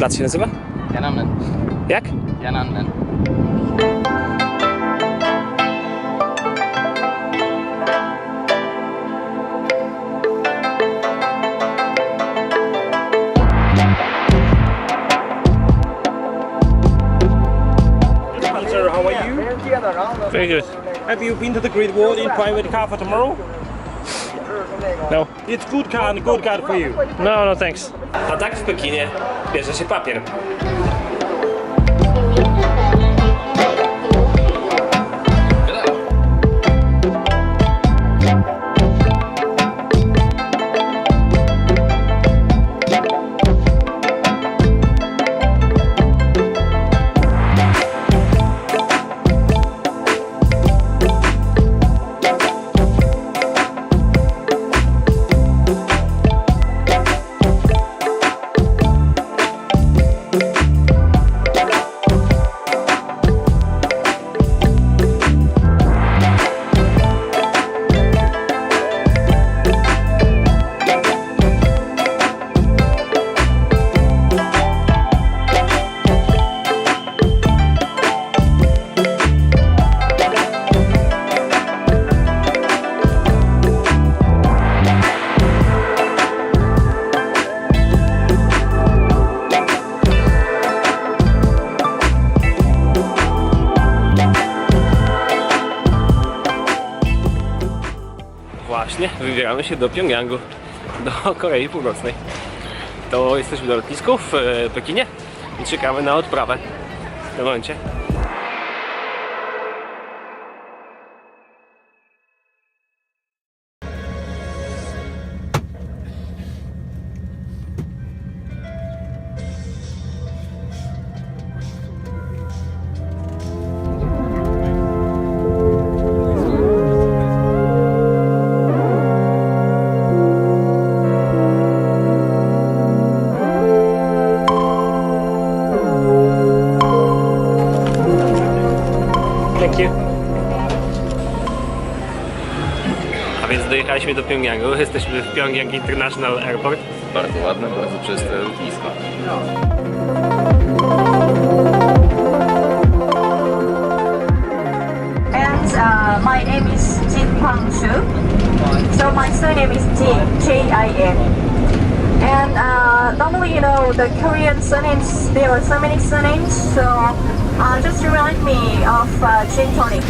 plac się nazywa? Tiananmen. Jak? Tiananmen. Sir, how are you? Very good. Have you been to the Great Wall in private car for tomorrow? No. It's good car for you. No, no thanks. A tak w Pekinie bierze się papier. Właśnie wybieramy się do Pjongjangu, do Korei Północnej. To jesteśmy na lotnisku w Pekinie i czekamy na odprawę w tym momencie. A więc dojechaliśmy do Pjongjangu, jesteśmy w Pyongyang International Airport. Bardzo ładne, bardzo czyste lotnisko. And my name is Jin Kwang-soo. So my surname is Jin, J-I-N. And normally, you know, the Korean surnames, there are so many surnames, so just remind me of Gin Tonic.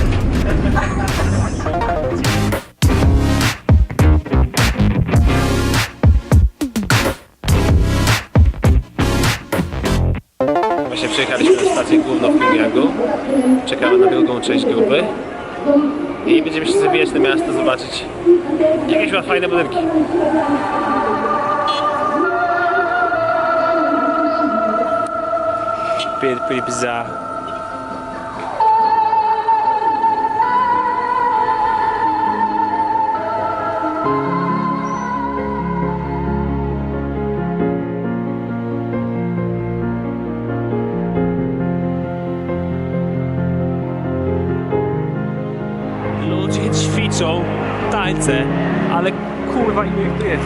Właśnie przyjechaliśmy na stację główną w Pjongjangu. Czekamy na drugą część grupy. I będziemy się zabijać na miasto, zobaczyć jakieś ma fajne budynki. Pretty bizarre. Ludzie ćwiczą tańce, ale kurwa ile ich tu jest.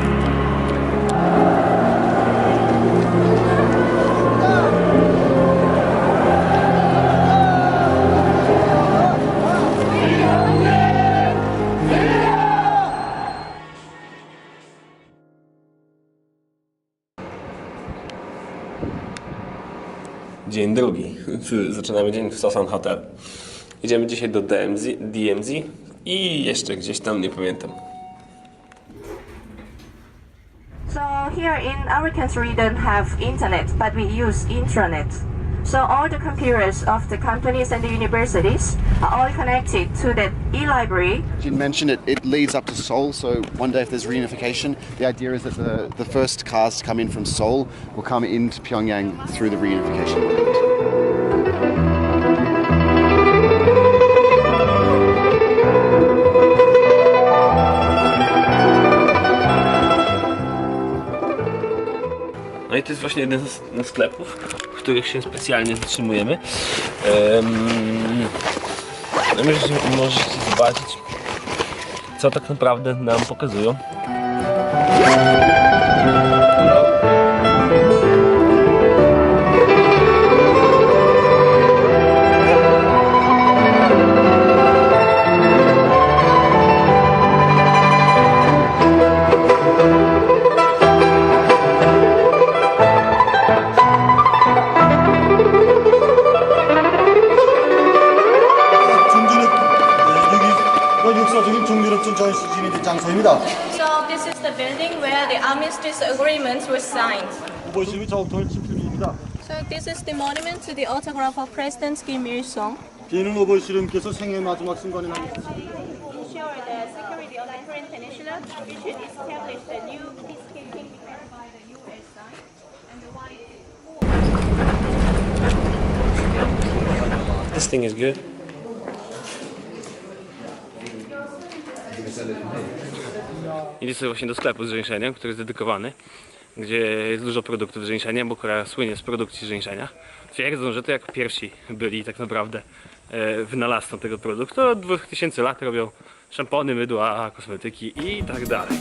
Dzień drugi. Zaczynamy dzień w Sosan Hotel. Idziemy dzisiaj do DMZ i jeszcze gdzieś tam, nie pamiętam. So here in our country we don't have internet, but we use intranet. So all the computers of the companies and the universities are all connected to that e-library. Jin mentioned it leads up to Seoul, so one day if there's reunification, the idea is that the first cars to come in from Seoul will come into Pyongyang through the reunification movement. No i to jest właśnie jeden z sklepów, w których się specjalnie zatrzymujemy. Możecie zobaczyć, co tak naprawdę nam pokazują. 중인 중유럽전 전시진이 장소입니다. So this is the building where the armistice agreements were signed. 보시면 저부터 친필입니다. So this is the monument to the autograph of President Kim Il-sung. 비는 오벌시름께서 생애 마지막 순간에 남겼습니다. Ensure the security of the Korean Peninsula, we should establish a new peacekeeping defense by the U.S. side. And the one This thing is good. Idę sobie właśnie do sklepu z żeńszeniem, który jest dedykowany, gdzie jest dużo produktów z żeńszeniem, bo Korea słynie z produkcji żeńszenia. Twierdzą, że to jak pierwsi byli tak naprawdę wynalazcą tego produktu. Od 2000 lat robią szampony, mydła, kosmetyki i tak dalej.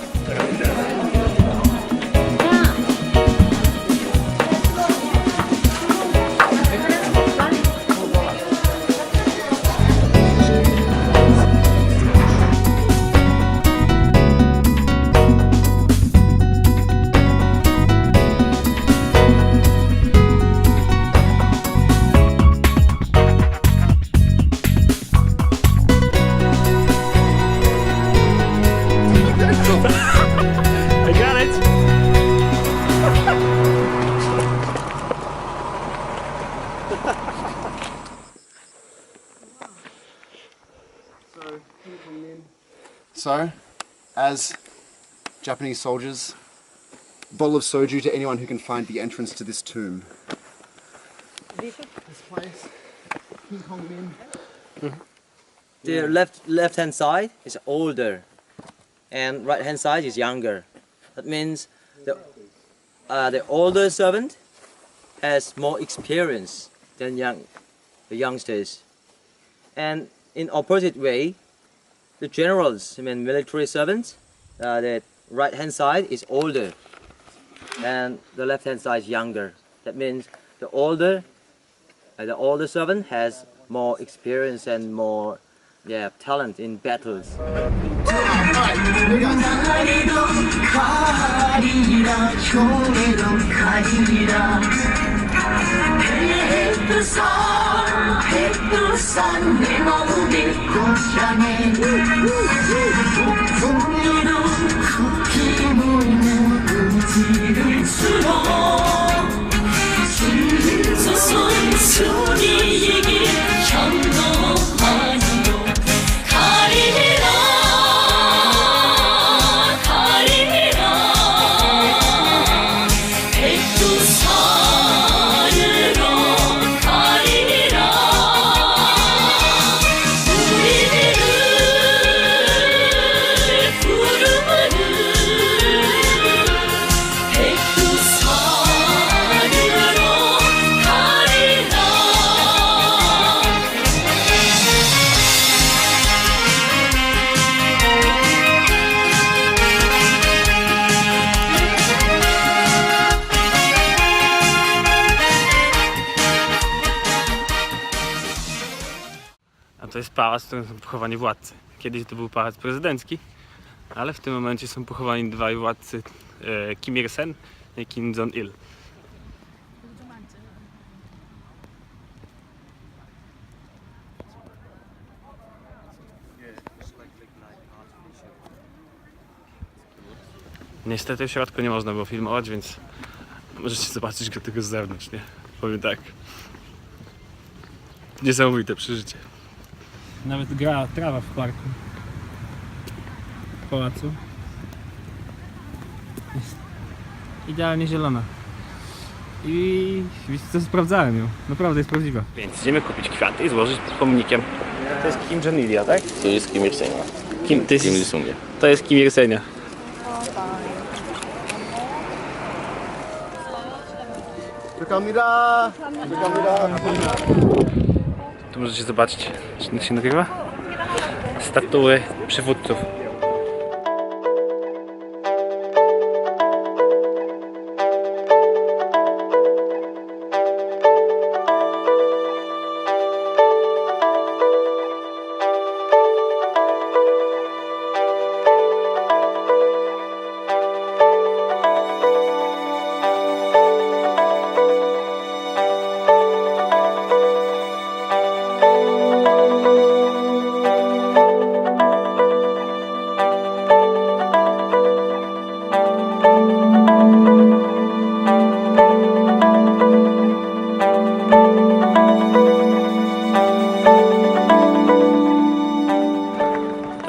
So, as Japanese soldiers, bottle of soju to anyone who can find the entrance to this tomb. This place, King Kong Min. The left hand side is older, and right hand side is younger. That means the older servant has more experience than the youngsters. And in opposite way, the generals, I mean military servants, the right hand side is older and the left hand side is younger. That means the older servant has more experience and more talent in battles. A to jest pałac, w którym są pochowani władcy. Kiedyś to był pałac prezydencki, ale w tym momencie są pochowani dwaj władcy, Kim Il-sen i Kim Jong-il. Niestety w środku nie można było filmować, więc możecie zobaczyć go tylko z zewnątrz, nie? Powiem tak. Niesamowite przeżycie. Nawet gra trawa w parku. W pałacu. Jest idealnie zielona. I wiecie co, sprawdzałem ją. Naprawdę jest prawdziwa. Więc idziemy kupić kwiaty i złożyć pod pomnikiem. To jest Kim Jong-il, tak? To jest Kim Il-sung. Kim Il-sung. To jest Kim Il-sung. Kamera! Tu możecie zobaczyć, czy to się nagrywa? Statuły przywódców.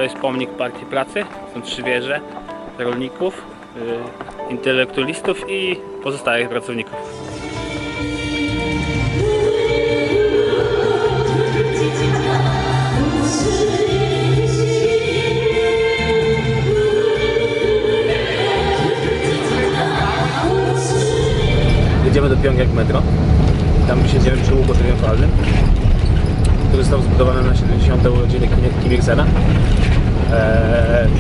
jest pomnik Partii Pracy. Są 3 wieże rolników, intelektualistów i pozostałych pracowników. Jedziemy do Pjongjang metro. Tam siedzimy przy łuku triumfalnym, który został zbudowany na 70. urodziny Kim Il-sena.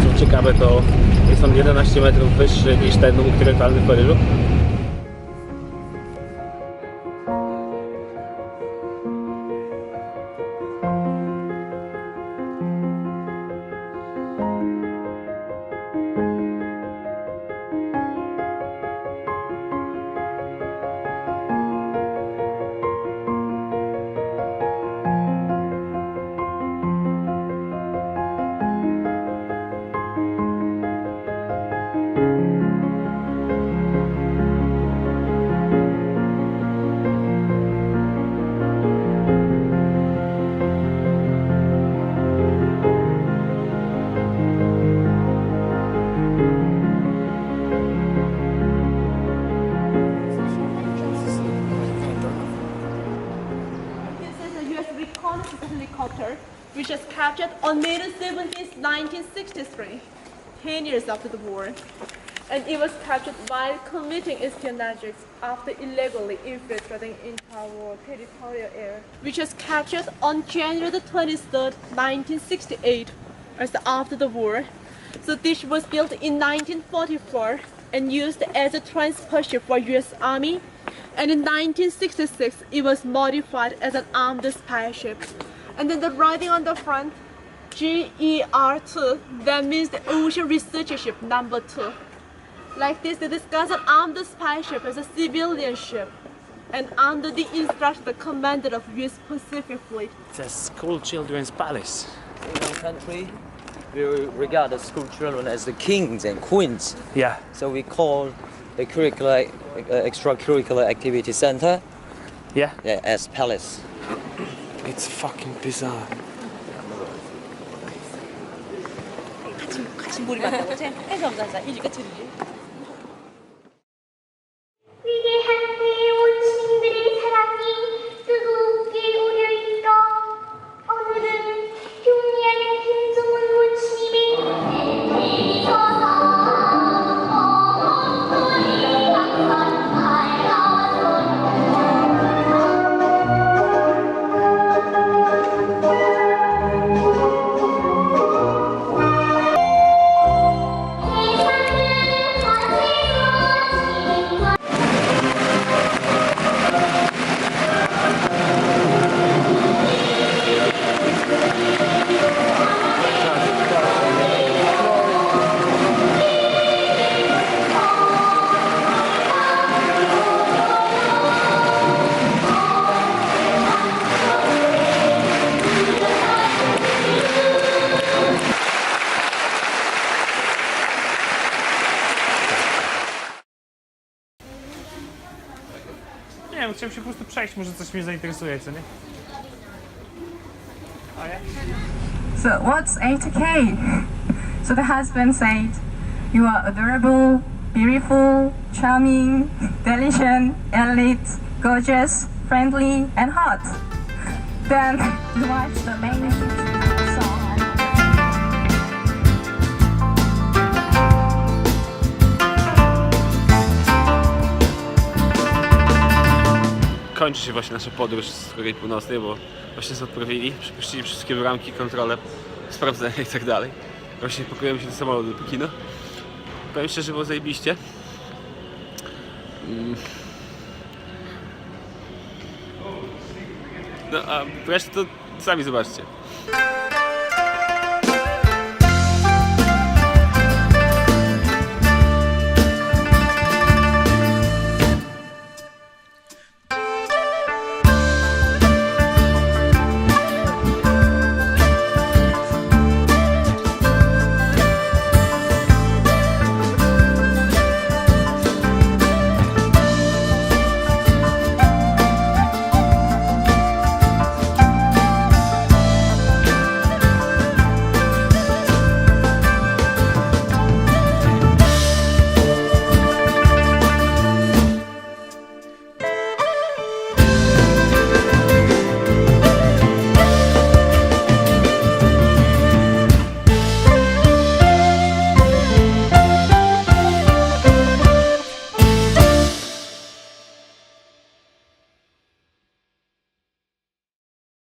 Co ciekawe, to jest on 11 metrów wyższy niż ten łuk triumfalny w Paryżu. Helicopter, which was captured on May 17, 1963, 10 years after the war. And it was captured while committing espionage after illegally infiltrating into our territorial area, which was captured on January 23, 1968, as after the war. So this was built in 1944 and used as a transport ship for US Army. And in 1966, it was modified as an armed spy ship. And then the writing on the front, GER2, that means the Ocean Research Ship number 2. Like this, they discuss an armed spy ship as a civilian ship. And under the instruction, the commander of US Pacific Fleet. It's a school children's palace. In our country, we regard the school children as the kings and queens. Yeah. So we call the extracurricular activity center as palace. It's fucking bizarre. 위대한 내온 시민들의 사랑이 뜨겁게 우려있어 오늘은 경리하는 김정은 원시님의 Nie wiem, chciałem się po prostu przejść, może coś mnie zainteresuje, co nie? Oh, yeah? So what's A2K? So the husband said, you are adorable, beautiful, charming, diligent, elite, gorgeous, friendly, and hot. Then you watch the main song. Kończy się właśnie nasza podróż z Korei Północnej, bo właśnie nas odprawili, przepuścili wszystkie bramki, kontrole, sprawdzenia i tak dalej. Właśnie pakujemy się do samolotu do Pekinu. Powiem szczerze, było zajebiście. No a resztę to sami zobaczcie.